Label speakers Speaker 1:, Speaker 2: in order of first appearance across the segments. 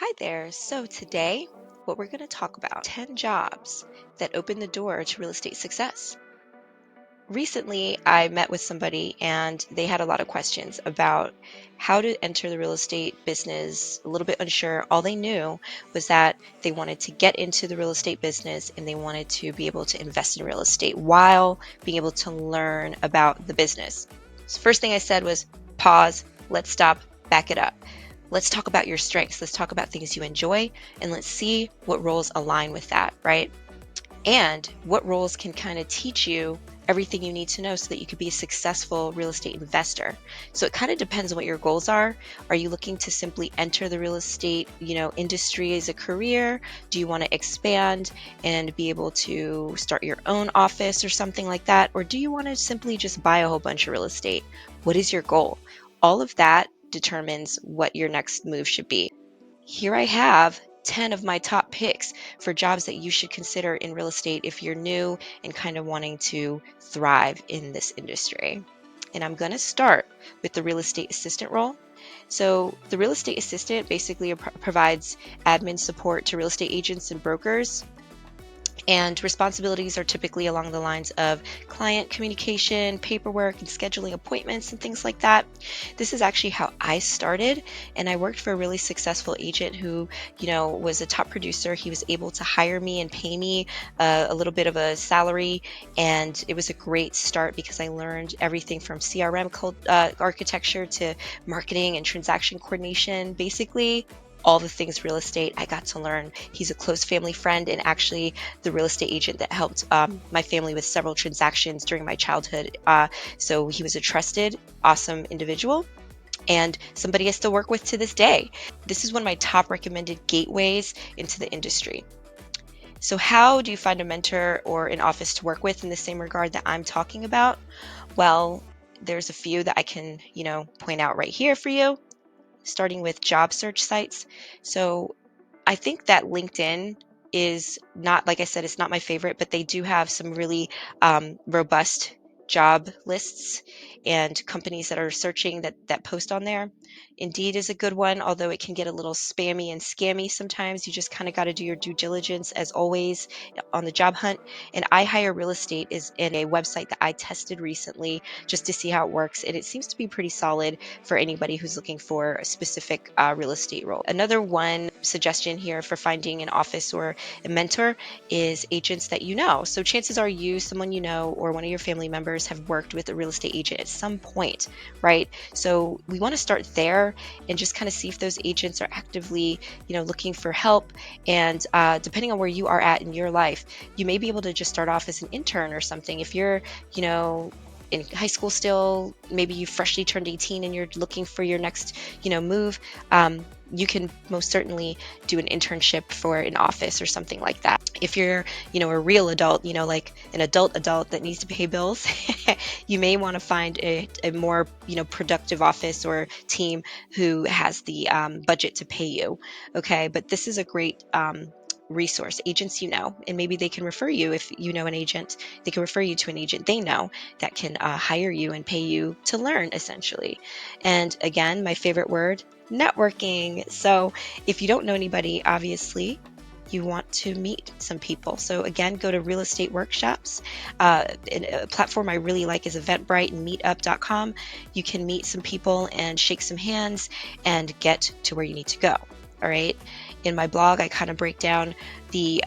Speaker 1: Hi there. So today, what we're going to talk about 10 jobs that open the door to real estate success. Recently, I met with somebody and they had a lot of questions about how to enter the real estate business, a little bit unsure. All they knew was that they wanted to get into the real estate business and they wanted to be able to invest in real estate while being able to learn about the business. So first thing I said was pause, let's stop, back it up. Let's talk about your strengths. Let's talk about things you enjoy and let's see what roles align with that, right? And what roles can kind of teach you everything you need to know so that you could be a successful real estate investor. So it kind of depends on what your goals are. Are you looking to simply enter the real estate, industry as a career? Do you want to expand and be able to start your own office or something like that? Or do you want to simply just buy a whole bunch of real estate? What is your goal? All of that determines what your next move should be. Here I have 10 of my top picks for jobs that you should consider in real estate if you're new and kind of wanting to thrive in this industry. And I'm going to start with the real estate assistant role. So, the real estate assistant basically provides admin support to real estate agents and brokers, and responsibilities are typically along the lines of client communication, paperwork, and scheduling appointments and things like that. This is actually how I started, and I worked for a really successful agent who, was a top producer. He was able to hire me and pay me a little bit of a salary, and it was a great start because I learned everything from CRM architecture to marketing and transaction coordination. Basically, all the things real estate I got to learn. He's a close family friend and actually the real estate agent that helped my family with several transactions during my childhood. So he was a trusted, awesome individual and somebody I still work with to this day. This is one of my top recommended gateways into the industry. So how do you find a mentor or an office to work with in the same regard that I'm talking about? Well, there's a few that I can, point out right here for you, starting with job search sites. So I think that LinkedIn is not, like I said, it's not my favorite, but they do have some really robust job lists and companies that are searching that post on there. Indeed is a good one, although it can get a little spammy and scammy sometimes. You just kind of got to do your due diligence as always on the job hunt. And I Hire Real Estate is in a website that I tested recently just to see how it works. And it seems to be pretty solid for anybody who's looking for a specific real estate role. Another one suggestion here for finding an office or a mentor is agents that you know. So chances are someone you know, or one of your family members have worked with a real estate agent at some point, right? So we want to start there and just kind of see if those agents are actively, looking for help. And depending on where you are at in your life, you may be able to just start off as an intern or something. If you're, in high school still, maybe you freshly turned 18 and you're looking for your next, move, you can most certainly do an internship for an office or something like that. If you're, a real adult, like an adult that needs to pay bills, you may want to find a more, productive office or team who has the budget to pay you. Okay, but this is a great resource. Agents and maybe they can refer you. If you know an agent, they can refer you to an agent they know that can hire you and pay you to learn, essentially. And again, my favorite word, networking. So if you don't know anybody, obviously you want to meet some people. So again, go to real estate workshops. A platform I really like is Eventbrite and meetup.com. You can meet some people and shake some hands and get to where you need to go. All right. In my blog, I kind of break down the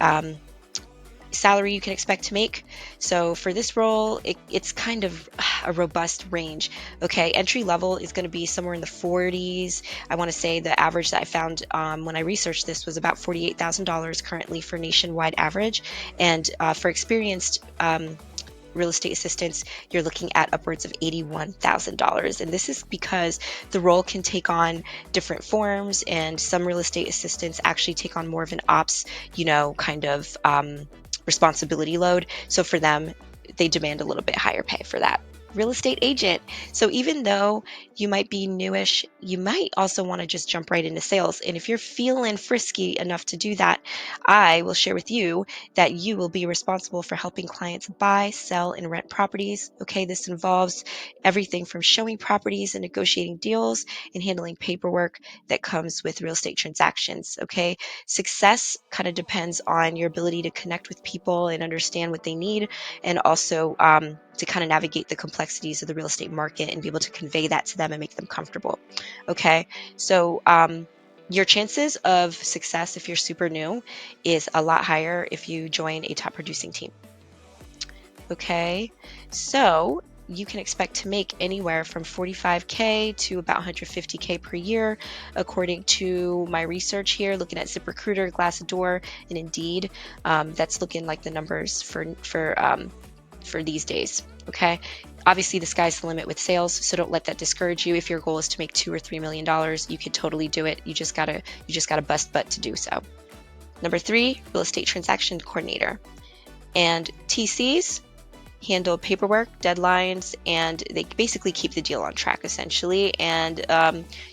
Speaker 1: salary you can expect to make. So for this role, it's kind of a robust range. Okay, entry level is going to be somewhere in the 40s. I want to say the average that I found when I researched this was about $48,000 currently for nationwide average. And for experienced real estate assistants, you're looking at upwards of $81,000. And this is because the role can take on different forms, and some real estate assistants actually take on more of an ops, kind of responsibility load. So for them, they demand a little bit higher pay for that. real estate agent. So even though you might be newish, you might also want to just jump right into sales. And if you're feeling frisky enough to do that, I will share with you that you will be responsible for helping clients buy, sell, and rent properties. Okay, this involves everything from showing properties and negotiating deals and handling paperwork that comes with real estate transactions. Okay, success kind of depends on your ability to connect with people and understand what they need, and also to kind of navigate the complexities of the real estate market and be able to convey that to them and make them comfortable. Okay, so your chances of success if you're super new is a lot higher if you join a top producing team. Okay, so you can expect to make anywhere from 45K to about 150K per year, according to my research here, looking at ZipRecruiter, Glassdoor, and Indeed. That's looking like the numbers for these days. Okay, obviously the sky's the limit with sales, so don't let that discourage you. If your goal is to make $2 or $3 million, you could totally do it. You just gotta bust butt to do so. Number 3, real estate transaction coordinator, and TCs handle paperwork, deadlines, and they basically keep the deal on track essentially. And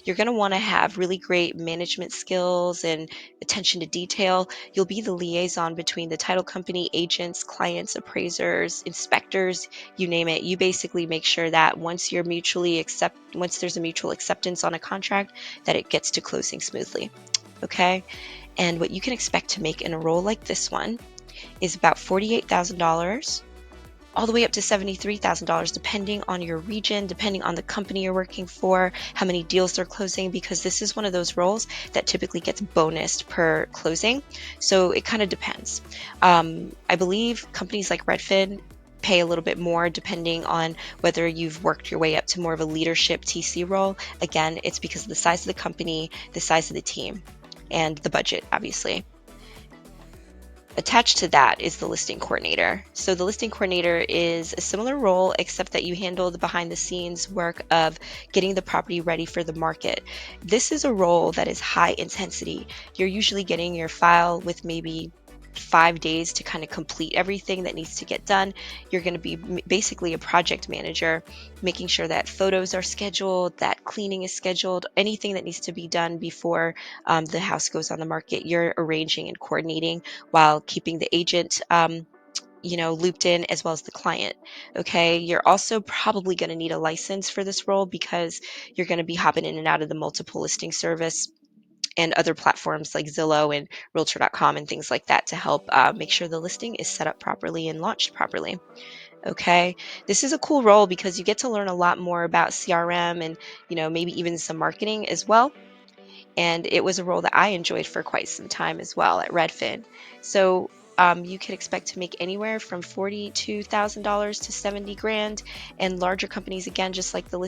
Speaker 1: you're going to want to have really great management skills and attention to detail. You'll be the liaison between the title company, agents, clients, appraisers, inspectors, you name it. You basically make sure that once there's a mutual acceptance on a contract, that it gets to closing smoothly. Okay. And what you can expect to make in a role like this one is about $48,000 all the way up to $73,000, depending on your region, depending on the company you're working for, how many deals they're closing, because this is one of those roles that typically gets bonused per closing. So it kind of depends. I believe companies like Redfin pay a little bit more depending on whether you've worked your way up to more of a leadership TC role. Again, it's because of the size of the company, the size of the team, and the budget, obviously. Attached to that is the listing coordinator. So the listing coordinator is a similar role, except that you handle the behind the scenes work of getting the property ready for the market. This is a role that is high intensity. You're usually getting your file with maybe 5 days to kind of complete everything that needs to get done. You're going to be basically a project manager, making sure that photos are scheduled, that cleaning is scheduled, anything that needs to be done before the house goes on the market. You're arranging and coordinating while keeping the agent looped in, as well as the client. Okay, you're also probably going to need a license for this role because you're going to be hopping in and out of the multiple listing service and other platforms like Zillow and Realtor.com and things like that to help make sure the listing is set up properly and launched properly. Okay, this is a cool role because you get to learn a lot more about CRM and maybe even some marketing as well. And it was a role that I enjoyed for quite some time as well at Redfin. So you can expect to make anywhere from $42,000 to 70 grand, and larger companies, again, just like the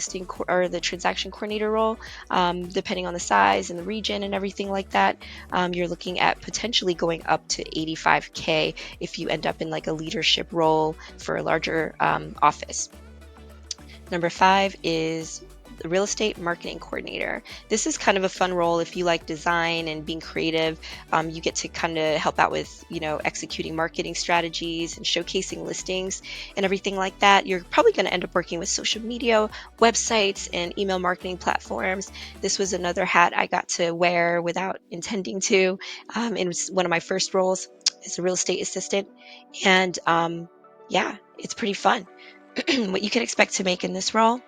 Speaker 1: or the transaction coordinator role, depending on the size and the region and everything like that, you're looking at potentially going up to 85K if you end up in like a leadership role for a larger office. Number 5 is the real estate marketing coordinator. This is kind of a fun role if you like design and being creative. You get to kind of help out with, executing marketing strategies and showcasing listings and everything like that. You're probably going to end up working with social media, websites, and email marketing platforms. This was another hat I got to wear without intending to. It was one of my first roles as a real estate assistant. And yeah, it's pretty fun. What you can expect to make in this role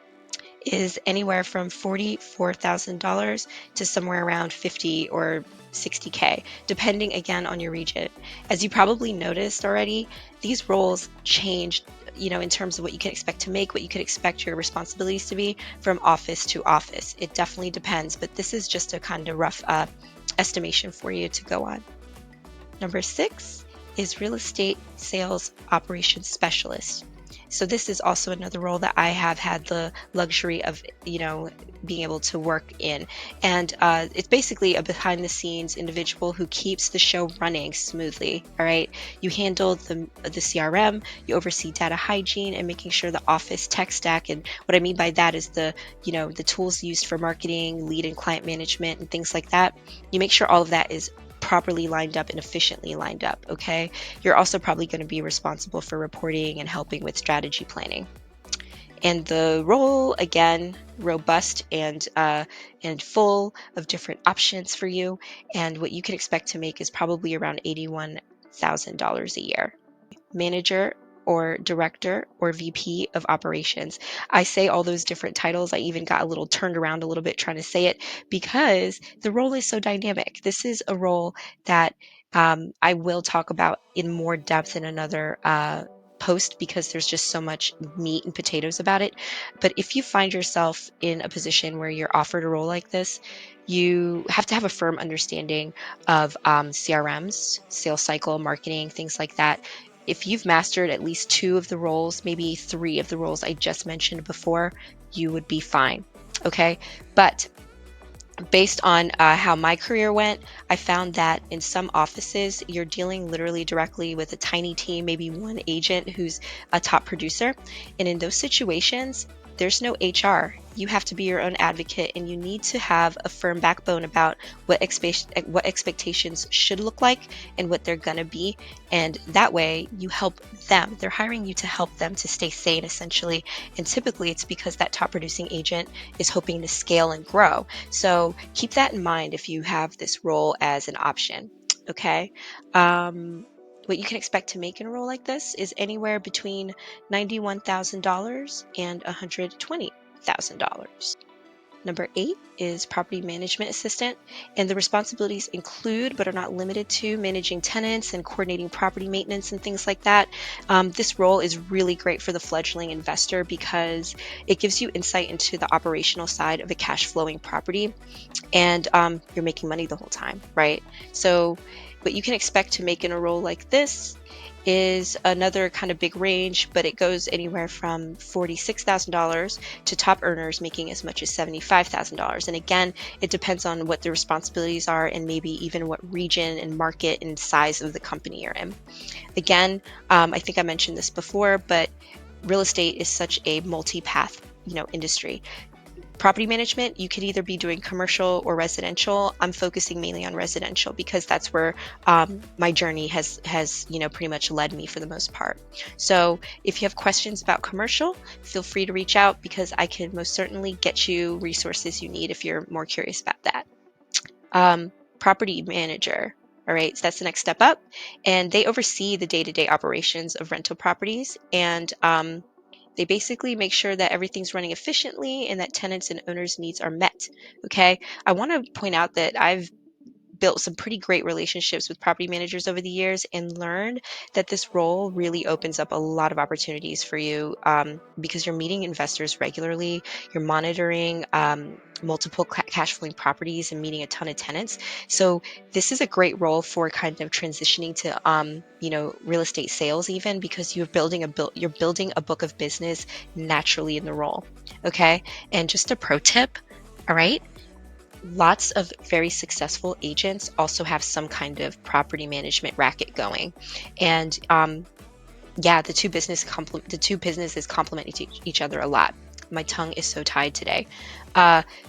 Speaker 1: is anywhere from $44,000 to somewhere around 50 or 60K, depending again on your region. As you probably noticed already, these roles change, in terms of what you can expect to make, what you can expect your responsibilities to be from office to office. It definitely depends, but this is just a kind of rough estimation for you to go on. Number 6 is real estate sales operations specialist. So this is also another role that I have had the luxury of, being able to work in. And it's basically a behind the scenes individual who keeps the show running smoothly. All right. You handle the CRM, you oversee data hygiene and making sure the office tech stack. And what I mean by that is the tools used for marketing, lead and client management and things like that. You make sure all of that is properly lined up and efficiently lined up. Okay. You're also probably going to be responsible for reporting and helping with strategy planning. And the role, again, robust and full of different options for you. And what you can expect to make is probably around $81,000 a year. Manager or director or VP of operations. I say all those different titles. I even got a little turned around a little bit trying to say it because the role is so dynamic. This is a role that I will talk about in more depth in another post because there's just so much meat and potatoes about it. But if you find yourself in a position where you're offered a role like this, you have to have a firm understanding of CRMs, sales cycle, marketing, things like that. If you've mastered at least two of the roles, maybe three of the roles I just mentioned before, you would be fine. Okay. But based on how my career went, I found that in some offices, you're dealing literally directly with a tiny team, maybe one agent who's a top producer. And in those situations, there's no HR. You have to be your own advocate and you need to have a firm backbone about what expectations should look like and what they're going to be. And that way you help them. They're hiring you to help them to stay sane, essentially. And typically it's because that top producing agent is hoping to scale and grow. So keep that in mind if you have this role as an option. Okay. What you can expect to make in a role like this is anywhere between $91,000 and $120,000. Number 8 is property management assistant, and the responsibilities include but are not limited to managing tenants and coordinating property maintenance and things like that. This role is really great for the fledgling investor because it gives you insight into the operational side of a cash flowing property, and you're making money the whole time, right? So what you can expect to make in a role like this is another kind of big range, but it goes anywhere from $46,000 to top earners making as much as $75,000. And again, it depends on what the responsibilities are and maybe even what region and market and size of the company you're in. Again, I think I mentioned this before, but real estate is such a multi-path, industry. Property management, you could either be doing commercial or residential. I'm focusing mainly on residential because that's where my journey has pretty much led me for the most part. So if you have questions about commercial, feel free to reach out because I can most certainly get you resources you need if you're more curious about that. Property manager. All right, so that's the next step up, and they oversee the day-to-day operations of rental properties, and they basically make sure that everything's running efficiently and that tenants and owners' needs are met. Okay. I want to point out that I've built some pretty great relationships with property managers over the years and learned that this role really opens up a lot of opportunities for you because you're meeting investors regularly, you're monitoring multiple cash flowing properties and meeting a ton of tenants. So this is a great role for kind of transitioning to real estate sales, even because you're building a book of business naturally in the role. Okay. And just a pro tip, all right, lots of very successful agents also have some kind of property management racket going, and yeah, the two businesses complement each other a lot. My tongue is so tied today.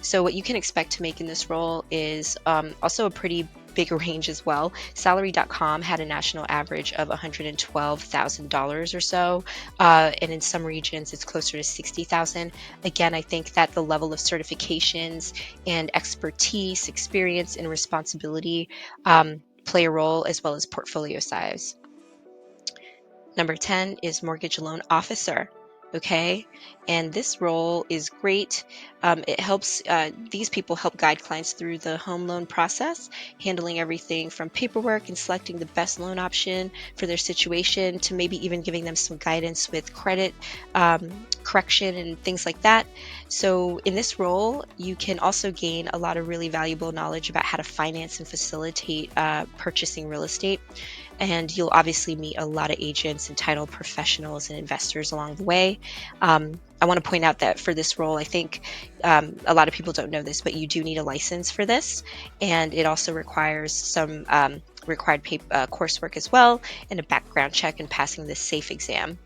Speaker 1: So what you can expect to make in this role is also a pretty big range as well. Salary.com had a national average of $112,000 or so, and in some regions it's closer to $60,000. Again, I think that the level of certifications and expertise, experience, and responsibility play a role, as well as portfolio size. Number 10 is mortgage loan officer. Okay, and this role is great. It helps, these people help guide clients through the home loan process, handling everything from paperwork and selecting the best loan option for their situation to maybe even giving them some guidance with credit correction and things like that. So in this role, you can also gain a lot of really valuable knowledge about how to finance and facilitate purchasing real estate. And you'll obviously meet a lot of agents and title professionals and investors along the way. I want to point out that for this role, I think a lot of people don't know this, but you do need a license for this, and it also requires some required coursework as well, and a background check and passing the SAFE exam.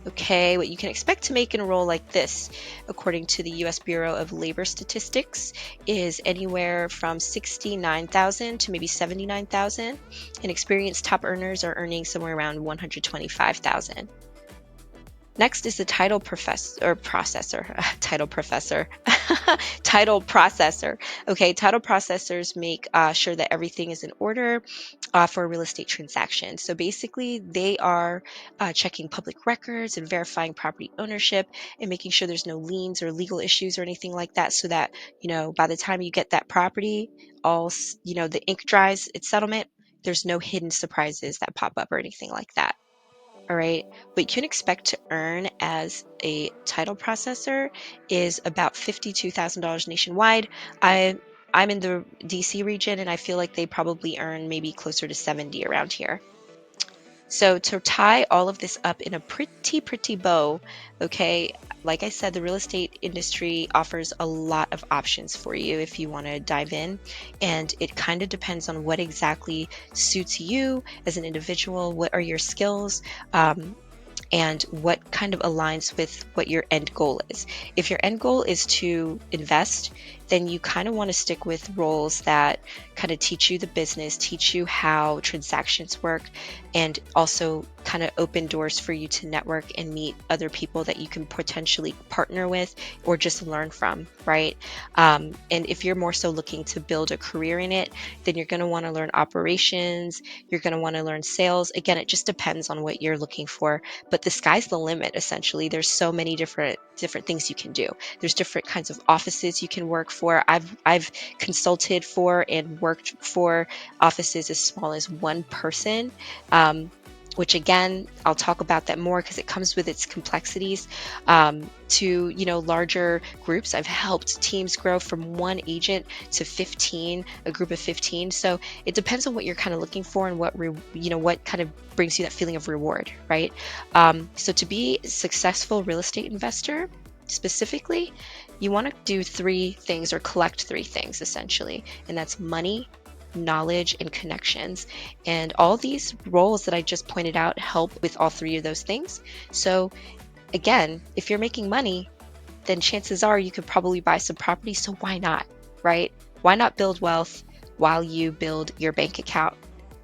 Speaker 1: Okay, what you can expect to make in a role like this, according to the U.S. Bureau of Labor Statistics, is anywhere from $69,000 to maybe $79,000, and experienced top earners are earning somewhere around $125,000. Next is the title professor or processor, title professor, title processor. Okay, title processors make sure that everything is in order for a real estate transaction. So basically, they are checking public records and verifying property ownership and making sure there's no liens or legal issues or anything like that, so that by the time you get that property, the ink dries, its settlement. There's no hidden surprises that pop up or anything like that. All right. What you can expect to earn as a title processor is about $52,000 nationwide. I'm in the DC region and I feel like they probably earn maybe closer to 70 around here. So to tie all of this up in a pretty bow, okay, like I said, the real estate industry offers a lot of options for you if you want to dive in. And it kind of depends on what exactly suits you as an individual. What are your skills? And what kind of aligns with what your end goal is. If your end goal is to invest, then you kind of want to stick with roles that kind of teach you the business, teach you how transactions work, and also kind of open doors for you to network and meet other people that you can potentially partner with or just learn from, right? And if you're more so looking to build a career in it, then you're going to want to learn operations, you're going to want to learn sales. Again, it just depends on what you're looking for, but the sky's the limit. Essentially, there's so many different things you can do. There's different kinds of offices you can work for. I've consulted for and worked for offices as small as one person, which again, I'll talk about that more because it comes with its complexities, to larger groups. I've helped teams grow from one agent to 15, a group of 15. So it depends on what you're kind of looking for and what kind of brings you that feeling of reward, right? So to be a successful real estate investor, specifically, you want to do three things or collect three things essentially, and that's money, knowledge, and connections. And all these roles that I just pointed out help with all three of those things. So again, if you're making money, then chances are you could probably buy some property. So why not, right? Why not build wealth while you build your bank account?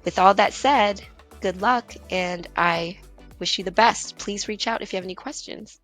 Speaker 1: With all that said, good luck, and I wish you the best. Please reach out if you have any questions.